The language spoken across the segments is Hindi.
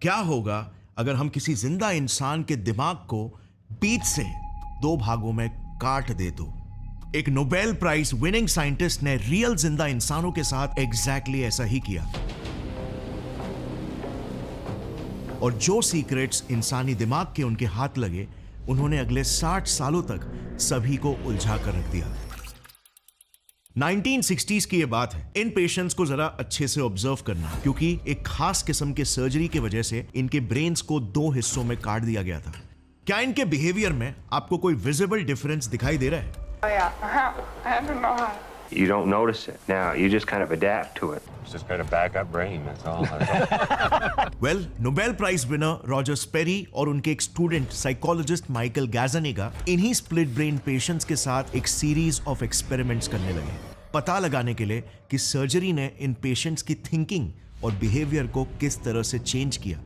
क्या होगा अगर हम किसी जिंदा इंसान के दिमाग को बीच से दो भागों में काट दे तो? एक नोबेल प्राइज विनिंग साइंटिस्ट ने रियल जिंदा इंसानों के साथ एग्जैक्टली ऐसा ही किया। और जो सीक्रेट्स इंसानी दिमाग के उनके हाथ लगे, उन्होंने अगले 60 सालों तक सभी को उलझा कर रख दिया। 1960s की ये बात है। इन पेशेंट्स को जरा अच्छे से ऑब्जर्व करना, क्योंकि एक खास किस्म के सर्जरी की वजह से इनके ब्रेन्स को 2 हिस्सों में काट दिया गया था। क्या इनके बिहेवियर में आपको कोई विजिबल डिफरेंस दिखाई दे रहा है? I don't know how. You don't notice it now. You just kind of adapt to it. It's just got a backup brain, that's all. Well, Nobel prize winner Roger Sperry और उनके एक स्टूडेंट साइकोलॉजिस्ट माइकल गैज़नेगा इन्हीं स्प्लिट ब्रेन पेशेंट्स के साथ एक सीरीज ऑफ एक्सपेरिमेंट्स करने लगे, पता लगाने के लिए कि सर्जरी ने इन पेशेंट्स की थिंकिंग और बिहेवियर को किस तरह से चेंज किया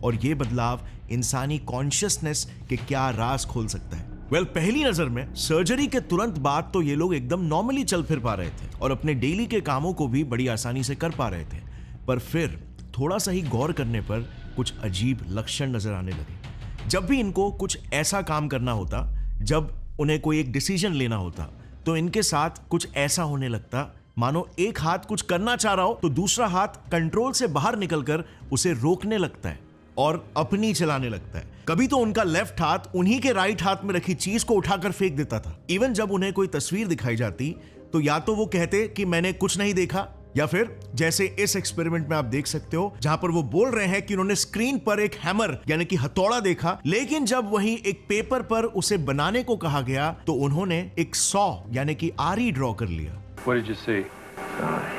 और ये बदलाव इंसानी कॉन्शियसनेस के क्या राज खोल सकता है। वेल, पहली नजर में सर्जरी के तुरंत बाद तो ये लोग एकदम नॉर्मली चल फिर पा रहे थे और अपने डेली के कामों को भी बड़ी आसानी से कर पा रहे थे, पर फिर थोड़ा सा ही गौर करने पर कुछ अजीब लक्षण नजर आने लगे। जब भी इनको कुछ ऐसा काम करना होता, जब उन्हें कोई एक डिसीजन लेना होता, तो इनके साथ कुछ ऐसा होने लगता मानो एक हाथ कुछ करना चाह रहा हो तो दूसरा हाथ कंट्रोल से बाहर निकलकर उसे रोकने लगता है और अपनी चलाने लगता है। कभी तो उनका लेफ्ट हाथ उन्हीं के राइट हाथ में रखी चीज को उठाकर फेंक देता था। इवन जब उन्हें कोई तस्वीर दिखाई जाती तो या तो वो कहते कि मैंने कुछ नहीं देखा, या फिर जैसे इस एक्सपेरिमेंट में आप देख सकते हो जहां पर वो बोल रहे हैं कि उन्होंने स्क्रीन पर एक हैमर यानी कि हथौड़ा देखा, लेकिन जब वहीं एक पेपर पर उसे बनाने को कहा गया तो उन्होंने एक सॉ यानी कि आरी ड्रॉ कर लिया। What did you see?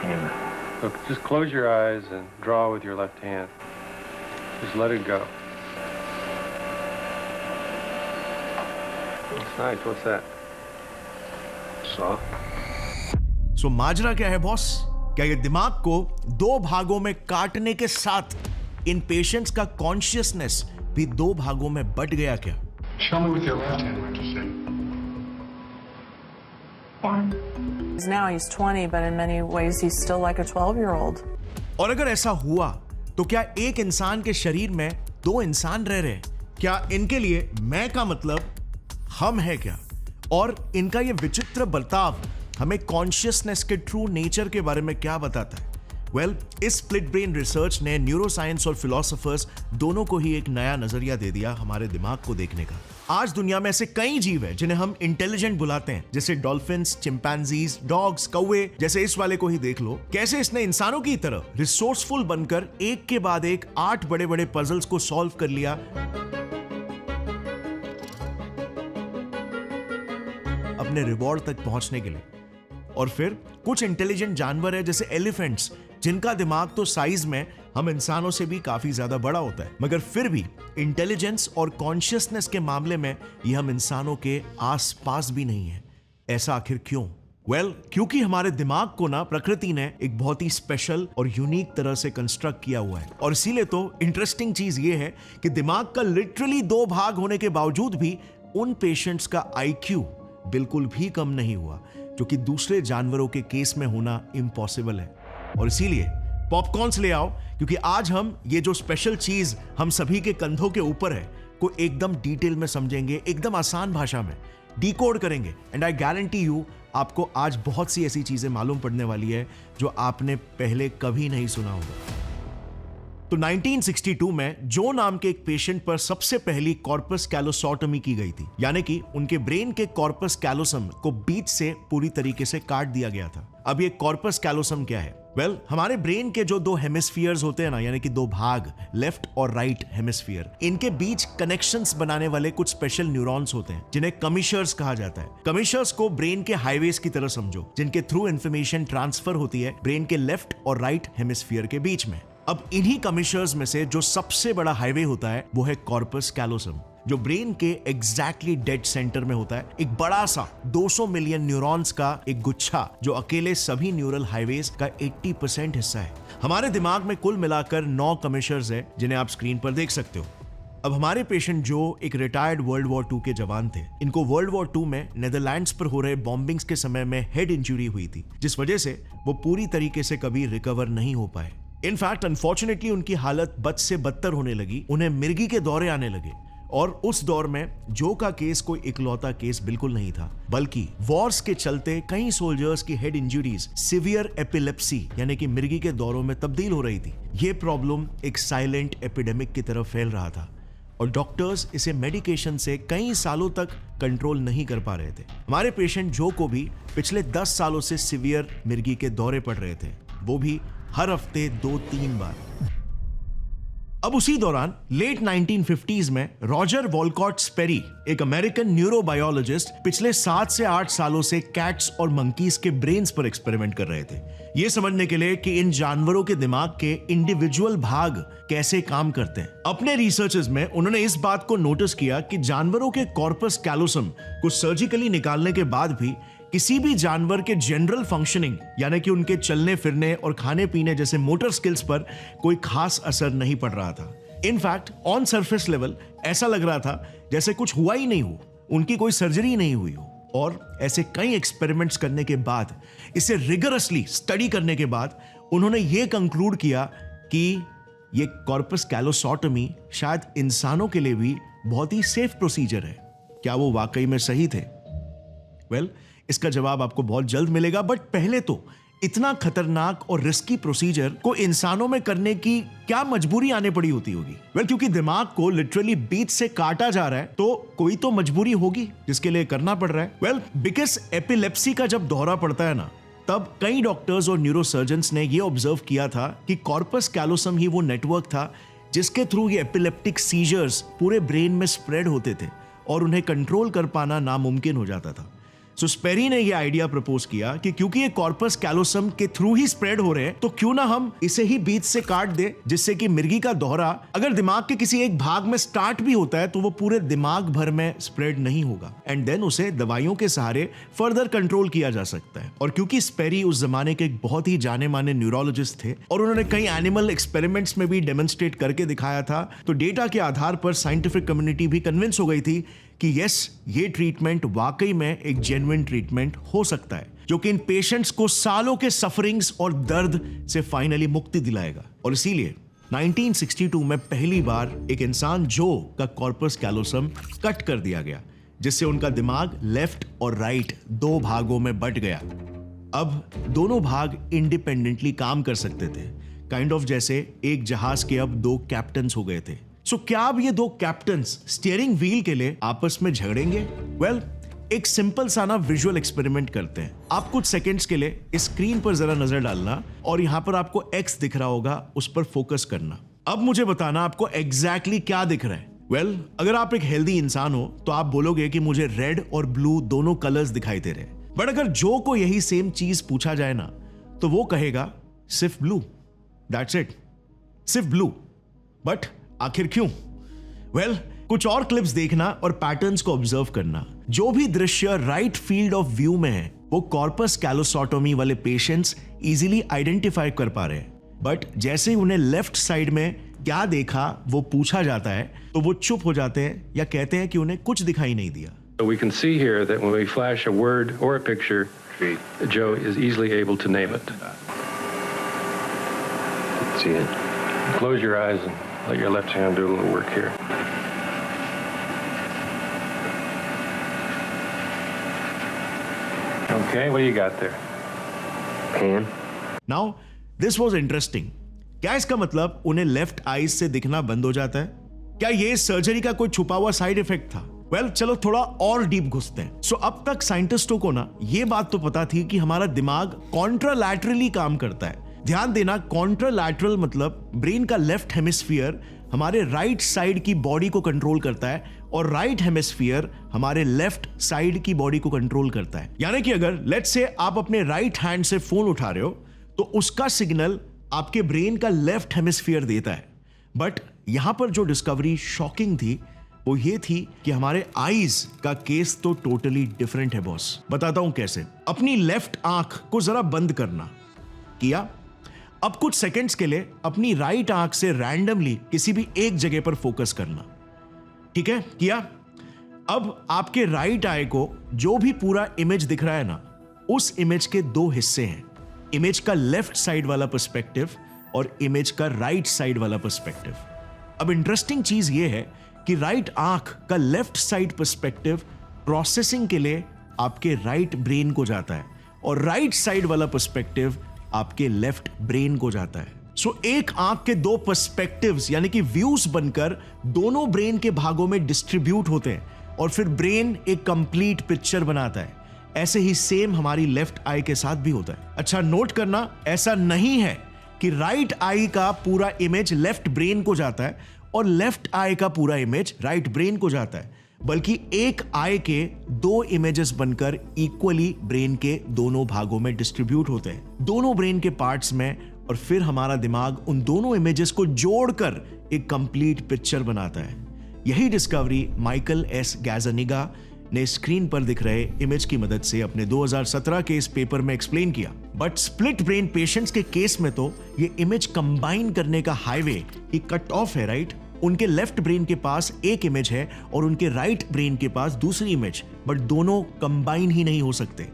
Hammer. Look, just close your eyes and draw with your left hand. Just let it go. That's nice. What's that? Saw. सो माजरा क्या है बॉस? क्या ये दिमाग को 2 भागों में काटने के साथ इन पेशेंट्स का कॉन्शियसनेस भी 2 भागों में बट गया क्या? Show me with your left hand what you see. One. Now he's 20, but in many ways he's still like a 12-year-old. और अगर ऐसा हुआ तो क्या एक इंसान के शरीर में 2 इंसान रह रहे हैं? क्या इनके लिए मैं का मतलब हम है क्या? और इनका ये विचित्र बर्ताव हमें कॉन्शियसनेस के ट्रू नेचर के बारे में क्या बताता है? वेल, इस स्प्लिट ब्रेन रिसर्च ने न्यूरोसाइंस और फिलोसोफर्स दोनों को ही एक नया नजरिया दे दिया हमारे दिमाग को देखने का। आज दुनिया में ऐसे कई जीव हैं जिन्हें हम इंटेलिजेंट बुलाते हैं, जैसे डॉल्फिन्स, चिंपैंजीज, डॉग्स, कौवे, जैसे इस वाले को ही देख लो। कैसे इसने इंसानों की तरह रिसोर्सफुल बनकर एक के बाद एक 8 बड़े बड़े पजल्स को सॉल्व कर लिया। अपने रिवॉर्ड तक पहुंचने के लिए। और फिर कुछ इंटेलिजेंट जानवर है जैसे एलिफेंट्स, जिनका दिमाग तो साइज में हम इंसानों से भी काफी ज्यादा बड़ा होता है, मगर फिर भी इंटेलिजेंस और कॉन्शियसनेस के मामले में ये हम इंसानों के आसपास भी नहीं है। ऐसा आखिर क्यों? वेल, क्योंकि हमारे दिमाग को ना प्रकृति ने एक बहुत ही स्पेशल और यूनिक तरह से कंस्ट्रक्ट किया हुआ है। और इसीलिए तो इंटरेस्टिंग चीज ये है कि दिमाग का लिटरली 2 भाग होने के बावजूद भी उन पेशेंट्स का IQ बिल्कुल भी कम नहीं हुआ, जो कि दूसरे जानवरों के केस में होना इम्पॉसिबल है। और इसीलिए पॉपकॉर्न्स ले आओ, क्योंकि आज हम ये जो स्पेशल चीज हम सभी के कंधों के ऊपर है को एकदम डिटेल में समझेंगे, एकदम आसान भाषा में डिकोड करेंगे। एंड आई गारंटी यू, आपको आज बहुत सी ऐसी चीजें मालूम पड़ने वाली है जो आपने पहले कभी नहीं सुना होगा। तो 1962 में जो नाम के एक पेशेंट पर सबसे पहली कॉर्पस कैलोसोटोमी की गई थी, यानी कि उनके ब्रेन के कॉर्पस कैलोसम को बीच से पूरी तरीके से काट दिया गया था। अब ये कॉर्पस कैलोसम क्या है? वेल, हमारे ब्रेन के जो 2 हेमिस्फीयर्स होते हैं ना, यानी कि 2 भाग, लेफ्ट और राइट हेमिस्फीयर, इनके बीच कनेक्शंस बनाने वाले कुछ स्पेशल न्यूरॉन्स होते हैं जिन्हें कमिशर्स कहा जाता है। कमिशर्स को ब्रेन के हाईवेज की तरह समझो, जिनके थ्रू इंफॉर्मेशन ट्रांसफर होती है ब्रेन के लेफ्ट और राइट हेमिस्फीयर के बीच में। अब इन्हीं कमिशर्स में से जो सबसे बड़ा हाईवे होता है वो है कॉर्पस कैलोसम, जो ब्रेन के एग्जैक्टली डेड सेंटर में होता है। एक बड़ा सा 200 मिलियन न्यूरॉन्स का एक गुच्छा, जो अकेले सभी न्यूरल हाईवेज का 80% हिस्सा है। हमारे दिमाग में कुल मिलाकर 9 कमिशर्स है, जिन्हें आप स्क्रीन पर देख सकते हो। अब हमारे पेशेंट जो एक रिटायर्ड वर्ल्ड वॉर 2 के जवान थे, इनको वर्ल्ड वॉर 2 में नेदरलैंड्स पर हो रहे बॉम्बिंग्स के समय में हेड इंजरी हुई थी, जिस वजह से वो पूरी तरीके से कभी रिकवर नहीं हो पाए। इनफैक्ट अनफॉर्चुनेटली उनकी हालत बद से बदतर होने लगी, उन्हें मिर्गी के दौरे आने लगे। और उस दौर में जो का केस कोई इकलौता केस बिल्कुल नहीं था, बल्कि वॉर्स के चलते कई सोल्जर्स की हेड इंजरीज सिवियर एपिलेप्सी यानी कि मिर्गी के दौरों में तब्दील हो रही थी। यह प्रॉब्लम एक साइलेंट एपिडेमिक की तरफ फैल रहा था और डॉक्टर्स इसे मेडिकेशन से कई सालों तक कंट्रोल नहीं कर पा रहे थे। हमारे पेशेंट जो को भी पिछले 10 सालों से सिवियर मिर्गी के दौरे पड़ रहे थे, वो भी हर हफ्ते 2-3 बार। अब उसी दौरान लेट 1950s में रॉजर वॉलकॉट स्पेरी, एक अमेरिकन न्यूरोबायोलॉजिस्ट, पिछले 7 से 8 सालों से कैट्स और मंकीज के ब्रेन्स पर एक्सपेरिमेंट कर रहे थे, यह समझने के लिए कि इन जानवरों के दिमाग के इंडिविजुअल भाग कैसे काम करते हैं। अपने रिसर्चेस में उन्होंने इस बात को नोटिस किया कि जानवरों के कॉर्पस कैलोसम को सर्जिकली निकालने के बाद भी किसी भी जानवर के जनरल फंक्शनिंग यानी कि उनके चलने फिरने और खाने पीने जैसे मोटर स्किल्स पर कोई खास असर नहीं पड़ रहा था। इनफैक्ट ऑन सरफेस लेवल ऐसा लग रहा था जैसे कुछ हुआ ही नहीं हो, उनकी कोई सर्जरी नहीं हुई हो। और ऐसे कई एक्सपेरिमेंट्स करने के बाद, इसे रिगरसली स्टडी करने के बाद, उन्होंने ये कंक्लूड किया कि ये कॉर्पस कैलोसोटोमी शायद इंसानों के लिए भी बहुत ही सेफ प्रोसीजर है। क्या वो वाकई में सही थे? वेल, इसका जवाब आपको बहुत जल्द मिलेगा, बट पहले तो इतना खतरनाक और रिस्की प्रोसीजर को इंसानों में करने की क्या मजबूरी आने पड़ी होती होगी? वेल, क्योंकि दिमाग को लिटरली बीच से काटा जा रहा है तो कोई तो मजबूरी होगी जिसके लिए करना पड़ रहा है। वेल, बिकॉज एपिलेप्सी का जब दौरा पड़ता है ना, तब कई डॉक्टर्स और न्यूरोसर्जन्स ने यह ऑब्जर्व किया था कि कॉर्पस कैलोसम ही वो नेटवर्क था जिसके थ्रू ये एपिलेप्टिक सीजर्स पूरे ब्रेन में स्प्रेड होते थे और उन्हें कंट्रोल कर पाना नामुमकिन हो जाता था। सो स्पेरी ने यह आइडिया प्रपोज किया कि क्योंकि ये कॉर्पस कैलोसम के थ्रू ही स्प्रेड हो रहे हैं, तो क्यों ना हम इसे ही बीच से काट दे, जिससे कि मिर्गी का दौरा अगर दिमाग के किसी एक भाग में स्टार्ट भी होता है तो वो पूरे दिमाग भर में स्प्रेड नहीं होगा, एंड देन उसे दवाइयों के सहारे फर्दर कंट्रोल किया जा सकता है। और क्योंकि स्पेरी उस जमाने के एक बहुत ही जाने माने न्यूरोलॉजिस्ट थे और उन्होंने कई एनिमल एक्सपेरिमेंट्स में भी डेमोन्स्ट्रेट करके दिखाया था, तो डेटा के आधार पर साइंटिफिक कम्युनिटी भी कन्विंस हो गई थी कि यस, ये ट्रीटमेंट वाकई में एक जेन्युइन ट्रीटमेंट हो सकता है, जो कि इन पेशेंट्स को सालों के सफरिंग्स और दर्द से फाइनली मुक्ति दिलाएगा। और इसीलिए 1962 में पहली बार एक इंसान जो का कॉर्पस कैलोसम कट कर दिया गया, जिससे उनका दिमाग लेफ्ट और राइट 2 भागों में बट गया। अब दोनों भाग इंडिपेंडेंटली काम कर सकते थे, काइंड ऑफ जैसे एक जहाज के अब 2 कैप्टन्स हो गए थे। सो क्या अब ये 2 कैप्टन्स स्टीयरिंग व्हील के लिए आपस में झगड़ेंगे? वेल, एक सिंपल सा ना विजुअल एक्सपेरिमेंट करते हैं। आप कुछ सेकंड्स के लिए इस स्क्रीन पर जरा नजर डालना और यहां पर आपको एक्स दिख रहा होगा, उस पर फोकस करना। अब मुझे बताना आपको एग्जैक्टली क्या दिख रहा है। वेल, अगर आप एक हेल्दी इंसान हो तो आप बोलोगे कि मुझे रेड और ब्लू दोनों कलर्स दिखाई दे रहे हैं। बट अगर जो को यही सेम चीज पूछा जाए ना, तो वो कहेगा सिर्फ ब्लू, दैट्स इट, सिर्फ ब्लू। बट आखिर क्यों? वेल, कुछ और क्लिप्स देखना और पैटर्न्स को ऑब्जर्व करना। जो भी दृश्य राइट फील्ड ऑफ व्यू में है, वो कॉर्पस कैलोसोटोमी वाले पेशेंट्स इजीली आइडेंटिफाई कर पा रहे हैं। बट जैसे ही उन्हें लेफ्ट साइड में क्या देखा वो पूछा जाता है, तो वो चुप हो जाते हैं या कहते हैं कि उन्हें कुछ दिखाई नहीं दिया। So we can see here that when we flash a word or a picture, Joe is easily able to name it. See it? Close your eyes and let your left hand do a little work here. Okay, what do you got there? Pan? Now, this was interesting. क्या इसका मतलब उन्हें लेफ्ट आईज से दिखना बंद हो जाता है? क्या ये सर्जरी का कोई छुपा हुआ साइड इफेक्ट था? वेल, चलो थोड़ा और डीप घुसते हैं। सो अब तक साइंटिस्टों को ना ये बात तो पता थी कि हमारा दिमाग कॉन्ट्रालैटरली काम करता है। ध्यान देना, कॉन्ट्रालैटरल मतलब ब्रेन का लेफ्ट हेमिस्फीयर हमारे राइट साइड की बॉडी को कंट्रोल करता है और राइट हेमिस्फीयर हमारे लेफ्ट साइड की बॉडी को कंट्रोल करता है। यानी कि अगर लेट्स से आप अपने राइट हैंड से फोन उठा रहे हो, तो उसका सिग्नल आपके ब्रेन का लेफ्ट हेमिस्फीयर देता है। बट यहां पर जो डिस्कवरी शॉकिंग थी वो ये थी कि हमारे आईज का केस तो टोटली डिफरेंट है बॉस। बताता हूं कैसे। अपनी लेफ्ट आंख को जरा बंद करना। किया? अब कुछ सेकंड्स के लिए अपनी राइट आंख से रैंडमली किसी भी एक जगह पर फोकस करना। ठीक है, किया? अब आपके राइट आई को जो भी पूरा इमेज दिख रहा है ना, उस इमेज के 2 हिस्से हैं। इमेज का लेफ्ट साइड वाला पर्सपेक्टिव और इमेज का राइट साइड वाला पर्सपेक्टिव। अब इंटरेस्टिंग चीज ये है कि राइट आंख का लेफ्ट साइड पर्सपेक्टिव प्रोसेसिंग के लिए आपके राइट ब्रेन को जाता है और राइट साइड वाला पर्सपेक्टिव आपके लेफ्ट ब्रेन को जाता है। सो एक आंख के दो पर्सपेक्टिव्स यानी कि व्यूज बनकर दोनों ब्रेन के भागों में डिस्ट्रीब्यूट होते हैं और फिर ब्रेन एक कंप्लीट पिक्चर बनाता है। ऐसे ही सेम हमारी लेफ्ट आई के साथ भी होता है। अच्छा, नोट करना, ऐसा नहीं है कि राइट आई का पूरा इमेज लेफ्ट ब्रेन को जाता है और लेफ्ट आई का पूरा इमेज राइट ब्रेन को जाता है, बल्कि एक आई के दो इमेजेस बनकर इक्वली ब्रेन के दोनों भागों में डिस्ट्रीब्यूट होते हैं, दोनों ब्रेन के पार्ट्स में, और फिर हमारा दिमाग उन दोनों इमेजेस को जोड़कर एक कंप्लीट पिक्चर बनाता है। यही डिस्कवरी माइकल एस गैज़निगा ने स्क्रीन पर दिख रहे इमेज की मदद से अपने 2017 के इस पेपर में एक्सप्लेन किया। बट स्प्लिट ब्रेन पेशेंट्स के केस में तो ये इमेज कंबाइन करने का हाईवे ही कट ऑफ है, राइट? उनके लेफ्ट ब्रेन के पास एक इमेज है और उनके राइट ब्रेन के पास दूसरी इमेज, बट दोनों कंबाइन ही नहीं हो सकते।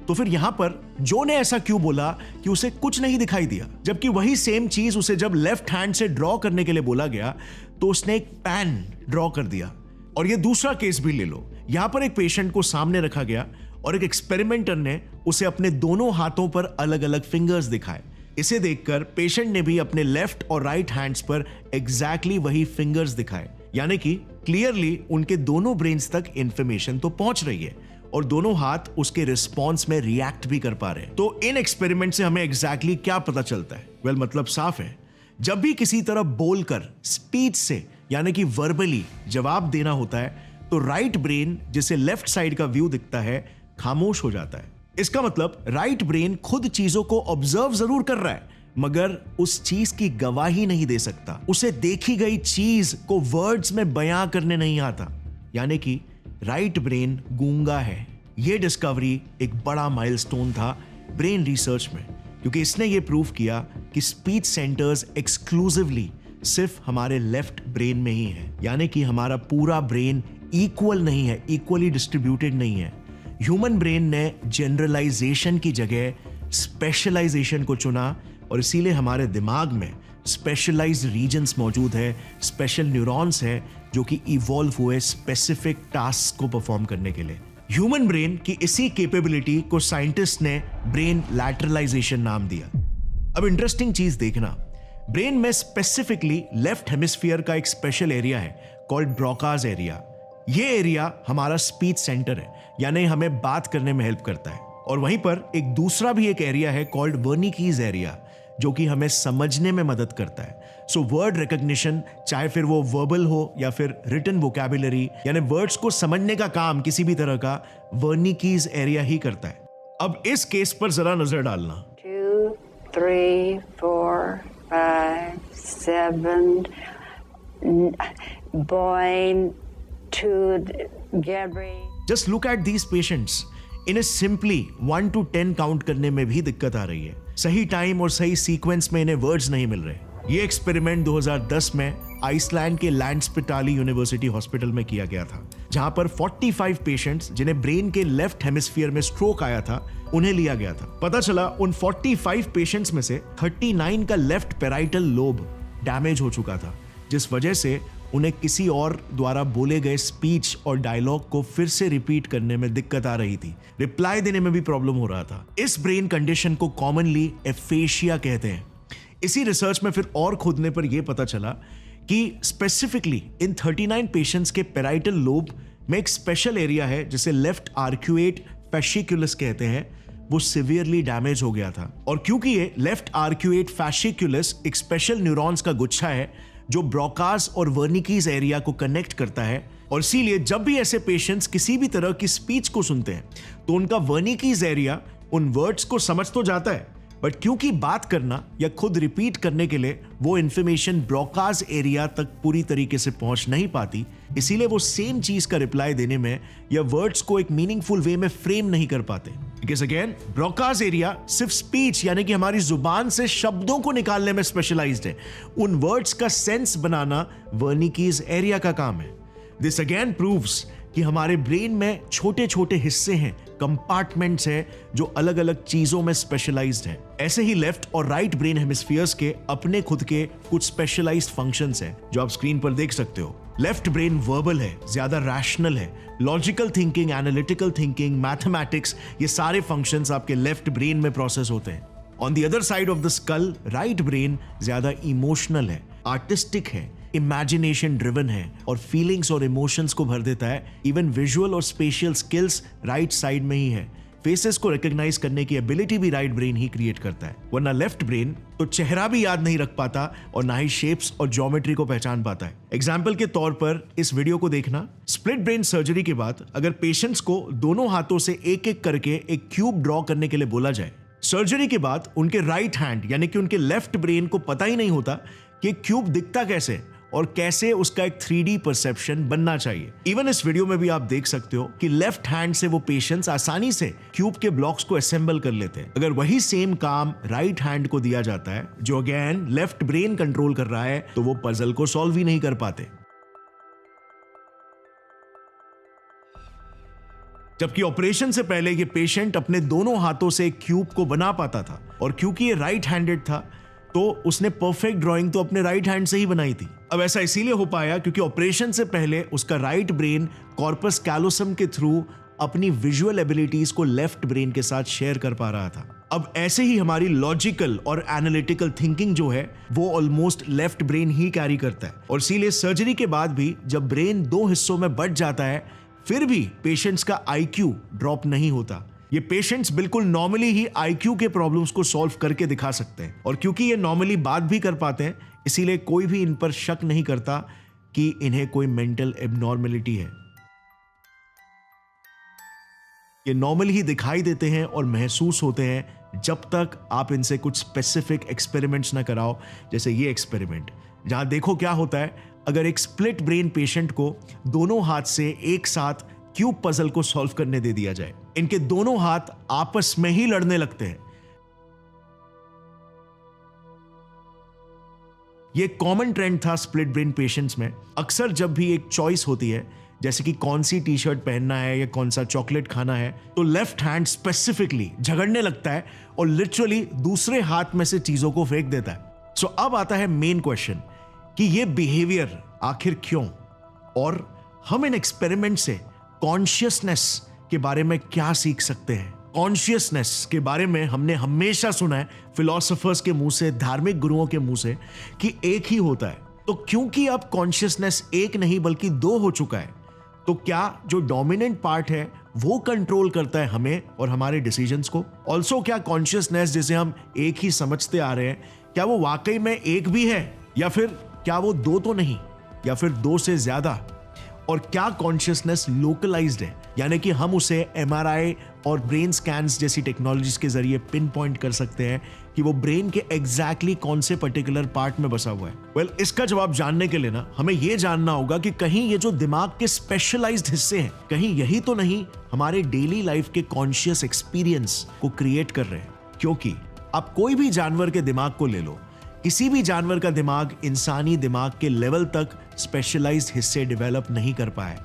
तो फिर यहां पर जो ने ऐसा क्यों बोला कि उसे कुछ नहीं दिखाई दिया, जबकि वही सेम चीज उसे जब लेफ्ट हैंड से ड्रॉ करने के लिए बोला गया तो उसने एक पैन ड्रॉ कर दिया। और ये दूसरा केस भी ले लो, यहां पर एक पेशेंट को सामने रखा गया और एक एक्सपेरिमेंटर ने उसे अपने दोनों हाथों पर अलग अलग फिंगर्स दिखाए। इसे देखकर पेशेंट ने भी अपने लेफ्ट और राइट हैंड्स पर एग्जैक्टली वही फिंगर्स दिखाए, यानी कि क्लियरली उनके दोनों ब्रेन्स तक इंफॉर्मेशन तो पहुंच रही है और दोनों हाथ उसके रिस्पॉन्स में रिएक्ट भी कर पा रहे हैं। तो इन एक्सपेरिमेंट से हमें एग्जैक्टली क्या पता चलता है? वेल, मतलब साफ है, जब भी किसी तरह बोलकर स्पीच से यानी कि वर्बली जवाब देना होता है तो राइट ब्रेन जिसे लेफ्ट साइड का व्यू दिखता है खामोश हो जाता है। इसका मतलब राइट ब्रेन खुद चीजों को ऑब्जर्व जरूर कर रहा है मगर उस चीज की गवाही नहीं दे सकता, उसे देखी गई चीज को वर्ड्स में बयां करने नहीं आता, यानी कि राइट ब्रेन गूंगा है। यह डिस्कवरी एक बड़ा माइलस्टोन था ब्रेन रिसर्च में, क्योंकि इसने यह प्रूव किया कि स्पीच सेंटर्स एक्सक्लूसिवली सिर्फ हमारे लेफ्ट ब्रेन में ही है, यानी कि हमारा पूरा ब्रेन इक्वल नहीं है, इक्वली डिस्ट्रीब्यूटेड नहीं है। ह्यूमन ब्रेन ने जनरलाइजेशन की जगह स्पेशलाइजेशन को चुना और इसीलिए हमारे दिमाग में स्पेशलाइज्ड रीजन्स मौजूद है, स्पेशल न्यूरॉन्स है जो कि इवॉल्व हुए स्पेसिफिक टास्क को परफॉर्म करने के लिए। ह्यूमन ब्रेन की इसी कैपेबिलिटी को साइंटिस्ट ने ब्रेन लैटरलाइजेशन नाम दिया। अब इंटरेस्टिंग चीज देखना, ब्रेन में स्पेसिफिकली लेफ्ट हेमिस्फीयर का एक स्पेशल एरिया है कॉल्ड ब्रोकाज एरिया। ये एरिया हमारा स्पीच सेंटर है, यानी हमें बात करने में हेल्प करता है। और वहीं पर एक दूसरा भी एक एरिया है कॉल्ड वर्निकीज एरिया जो कि हमें समझने में मदद करता है। सो वर्ड रिकॉग्निशन, चाहे फिर वो वर्बल हो या फिर रिटन वोकैबुलरी, यानी वर्ड्स को समझने का काम किसी भी तरह का वर्निकीज एरिया ही करता है। अब इस केस पर जरा नजर डालना। 2, 3, 4, 5, 7 Boyne to Gabriel. Just look at these patients. इन्हें सिंपली 1 to 10 काउंट करने में भी दिक्कत आ रही है। सही टाइम और सही सीक्वेंस में इन्हें वर्ड्स नहीं मिल रहे। ये एक्सपेरिमेंट 2010 में आइसलैंड के लैंडस्पिटाली यूनिवर्सिटी हॉस्पिटल में किया गया था, जहां पर 45 पेशेंट्स जिन्हें ब्रेन के लेफ्ट हेमिस्फीयर में स्ट्रोक आया था उन्हें लिया गया था। पता चला उन 45 पेशेंट्स में से 39 का लेफ्ट पेराइटल लोब डैमेज हो चुका था, जिस वजह से उन्हें किसी और द्वारा बोले गए स्पीच और डायलॉग को फिर से रिपीट करने में दिक्कत आ रही थी, रिप्लाई देने में भी प्रॉब्लम हो रहा था। इस ब्रेन कंडीशन को कॉमनली एफेशिया कहते हैं। इसी रिसर्च में फिर और खोदने पर यह पता चला कि स्पेसिफिकली इन 39 पेशेंट्स के पेराइटल लोब में एक स्पेशल एरिया है जिसे लेफ्ट आर्क्यूएट फैसिकुलस कहते हैं, वो सिवियरली डैमेज हो गया था। और क्योंकि ये लेफ्ट आर्क्यूएट फैसिकुलस एक स्पेशल न्यूरॉन्स का गुच्छा है जो ब्रोकास और वर्निकीज एरिया को कनेक्ट करता है, और इसीलिए जब भी ऐसे पेशेंट्स किसी भी तरह की स्पीच को सुनते हैं तो उनका वर्निकीज एरिया उन वर्ड्स को समझ तो जाता है, बट क्योंकि बात करना या खुद रिपीट करने के लिए वो इंफॉर्मेशन ब्रोकास एरिया तक पूरी तरीके से पहुंच नहीं पाती, इसीलिए वो सेम चीज का रिप्लाई देने में या वर्ड्स को एक मीनिंगफुल वे में फ्रेम नहीं कर पाते। बिकॉज अगेन ब्रोकास एरिया सिर्फ स्पीच यानी कि हमारी जुबान से शब्दों को निकालने में स्पेशलाइज्ड है, उन वर्ड्स का सेंस बनाना वर्निकीज एरिया का काम है। दिस अगेन प्रूव्स कि हमारे ब्रेन में छोटे छोटे हिस्से हैं, कंपार्टमेंट्स हैं जो अलग अलग चीजों में स्पेशलाइज्ड हैं। ऐसे ही लेफ्ट और राइट ब्रेन हेमिस्फीयर्स के अपने खुद के कुछ स्पेशलाइज्ड फंक्शंस हैं जो आप स्क्रीन पर देख सकते हो। लेफ्ट ब्रेन वर्बल है, ज्यादा रैशनल है, logical thinking, analytical thinking, mathematics, ये सारे फंक्शंस आपके लेफ्ट ब्रेन में प्रोसेस होते हैं। On the other side of the skull right brain ज्यादा इमोशनल है, आर्टिस्टिक है, इमेजिनेशन ड्रिवन है और फीलिंग्स और इमोशंस को भर देता है। इवन विजुअल और स्पेशियल स्किल्स राइट साइड में ही है। फेसेस को रिकॉग्नाइज करने की एबिलिटी भी राइट ब्रेन ही क्रिएट करता है, वरना लेफ्ट ब्रेन तो चेहरा भी याद नहीं रख पाता और ना ही शेप्स और ज्योमेट्री को पहचान पाता है। एग्जाम्पल के तौर पर इस वीडियो को देखना। स्प्लिट ब्रेन सर्जरी के बाद अगर पेशेंट्स को दोनों हाथों से एक एक करके एक क्यूब ड्रॉ करने के लिए बोला जाए, सर्जरी के बाद उनके राइट हैंड यानी कि उनके लेफ्ट ब्रेन को पता ही नहीं होता कि क्यूब दिखता कैसे और कैसे उसका एक 3D परसेप्शन बनना चाहिए। इवन इस वीडियो में भी आप देख सकते हो कि लेफ्ट हैंड से वो पेशेंट्स आसानी से क्यूब के ब्लॉक्स को असेंबल कर लेते हैं। अगर वही सेम काम राइट हैंड को दिया जाता है जो अगेन लेफ्ट ब्रेन कंट्रोल कर रहा है, तो वो पजल को सॉल्व ही नहीं कर पाते। जबकि ऑपरेशन से पहले ये पेशेंट अपने दोनों हाथों से एक क्यूब को बना पाता था और क्योंकि ये राइट हैंडेड था तो उसने परफेक्ट ड्राइंग तो अपने राइट हैंड से ही बनाई थी। अब ऐसा इसीलिए हो पाया क्योंकि ऑपरेशन से पहले उसका राइट ब्रेन कॉर्पस कैलोसम के थ्रू अपनी विजुअल एबिलिटीज को लेफ्ट ब्रेन के साथ शेयर कर पा रहा था। अब ऐसे ही हमारी लॉजिकल और एनालिटिकल थिंकिंग जो है वो ऑलमोस्ट लेफ्ट ब्रेन ही कैरी करता है और इसीलिए सर्जरी के बाद भी जब ब्रेन दो हिस्सों में बंट जाता है फिर भी पेशेंट्स का आईक्यू ड्रॉप नहीं होता। ये पेशेंट्स बिल्कुल नॉर्मली ही आईक्यू के प्रॉब्लम्स को सॉल्व करके दिखा सकते हैं और क्योंकि ये नॉर्मली बात भी कर पाते हैं इसीलिए कोई भी इन पर शक नहीं करता कि इन्हें कोई मेंटल एबनॉर्मलिटी है। ये नॉर्मली ही दिखाई देते हैं और महसूस होते हैं जब तक आप इनसे कुछ स्पेसिफिक एक्सपेरिमेंट्स ना कराओ, जैसे ये एक्सपेरिमेंट जहां देखो क्या होता है अगर एक स्प्लिट ब्रेन पेशेंट को दोनों हाथ से एक साथ क्यूब पजल को सॉल्व करने दे दिया जाए। इनके दोनों हाथ आपस में ही लड़ने लगते हैं। यह कॉमन ट्रेंड था स्प्लिट ब्रेन पेशेंट्स में। अक्सर जब भी एक चॉइस होती है जैसे कि कौन सी टी शर्ट पहनना है या कौन सा चॉकलेट खाना है, तो लेफ्ट हैंड स्पेसिफिकली झगड़ने लगता है और लिटरली दूसरे हाथ में से चीजों को फेंक देता है। सो अब आता है मेन क्वेश्चन कि यह बिहेवियर आखिर क्यों, और हम इन एक्सपेरिमेंट से कॉन्शियसनेस के बारे में क्या सीख सकते हैं। कॉन्शियसनेस के बारे में हमने हमेशा सुना है फिलोसोफर्स के मुंह से, धार्मिक गुरुओं के मुंह से कि एक ही होता है। तो क्योंकि अब कॉन्शियसनेस एक नहीं बल्कि दो हो चुका है, तो क्या जो डोमिनेंट पार्ट है वो कंट्रोल करता है हमें और हमारे डिसीजंस को? ऑल्सो क्या कॉन्शियसनेस जिसे हम एक ही समझते आ रहे हैं, क्या वो वाकई में एक भी है या फिर क्या वो दो तो नहीं या फिर दो से ज्यादा? और क्या कॉन्शियसनेस लोकलाइज्ड है, यानी कि हम उसे एमआरआई और ब्रेन स्कैन्स जैसी टेक्नोलॉजीज के जरिए पिन पॉइंट कर सकते हैं कि वो ब्रेन के एग्जैक्टली कौन से पर्टिकुलर पार्ट में बसा हुआ है? वेल, इसका जवाब जानने के लिए ना हमें यह जानना होगा कि कहीं ये जो दिमाग के स्पेशलाइज्ड हिस्से हैं, कहीं यही तो नहीं हमारे डेली लाइफ के कॉन्शियस एक्सपीरियंस को क्रिएट कर रहे हैं। क्योंकि आप कोई भी जानवर के दिमाग को ले लो, किसी भी जानवर का दिमाग इंसानी दिमाग के लेवल तक स्पेशलाइज्ड हिस्से डेवलप नहीं कर पाए।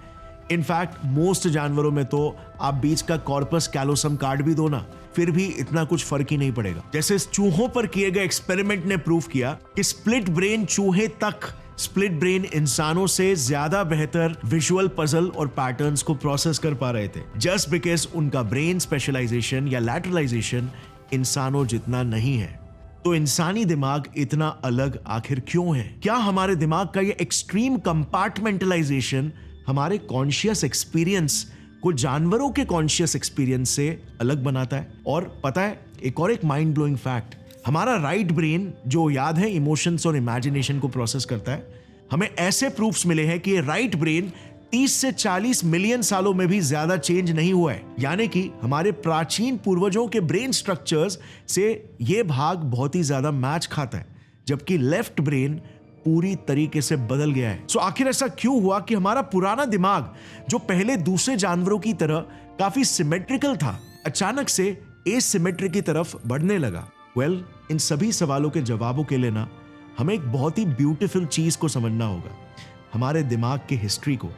इनफैक्ट मोस्ट जानवरों में तो आप बीच का कॉर्पस कैलोसम काट भी दो ना, फिर भी इतना कुछ फर्क ही नहीं पड़ेगा। जैसे इस चूहों पर किए गए एक्सपेरिमेंट ने प्रूव किया कि स्प्लिट ब्रेन चूहे तक स्प्लिट ब्रेन इंसानों से ज्यादा बेहतर विजुअल पजल और पैटर्न्स को प्रोसेस कर पा रहे थे, जस्ट बिकॉज उनका ब्रेन स्पेशलाइजेशन या लैटरलाइजेशन इंसानों जितना नहीं है। तो इंसानी दिमाग इतना अलग आखिर क्यों है? क्या हमारे दिमाग का ये एक्सट्रीम कंपार्टमेंटलाइजेशन हमारे कॉन्शियस एक्सपीरियंस को जानवरों के कॉन्शियस एक्सपीरियंस से अलग बनाता है? और पता है एक माइंड ब्लोइंग फैक्ट, हमारा राइट ब्रेन जो याद है इमोशंस और इमेजिनेशन को प्रोसेस करता है, हमें ऐसे प्रूफ्स मिले हैं कि राइट ब्रेन 30 से 40 मिलियन सालों में भी ज्यादा चेंज नहीं हुआ है। यानी कि हमारे प्राचीन पूर्वजों के ब्रेन स्ट्रक्चर्स से यह भाग बहुत ही ज्यादा मैच खाता है, जबकि लेफ्ट ब्रेन पूरी तरीके से बदल गया है। सो आखिर ऐसा क्यों हुआ कि हमारा पुराना दिमाग जो पहले दूसरे जानवरों की तरह काफी सिमेट्रिकल था, अचानक से एसिमेट्री की तरफ बढ़ने लगा? वेल, इन सभी सवालों के जवाबों के लिए ना हमें एक बहुत ही ब्यूटीफुल चीज को समझना होगा, हमारे दिमाग की हिस्ट्री को।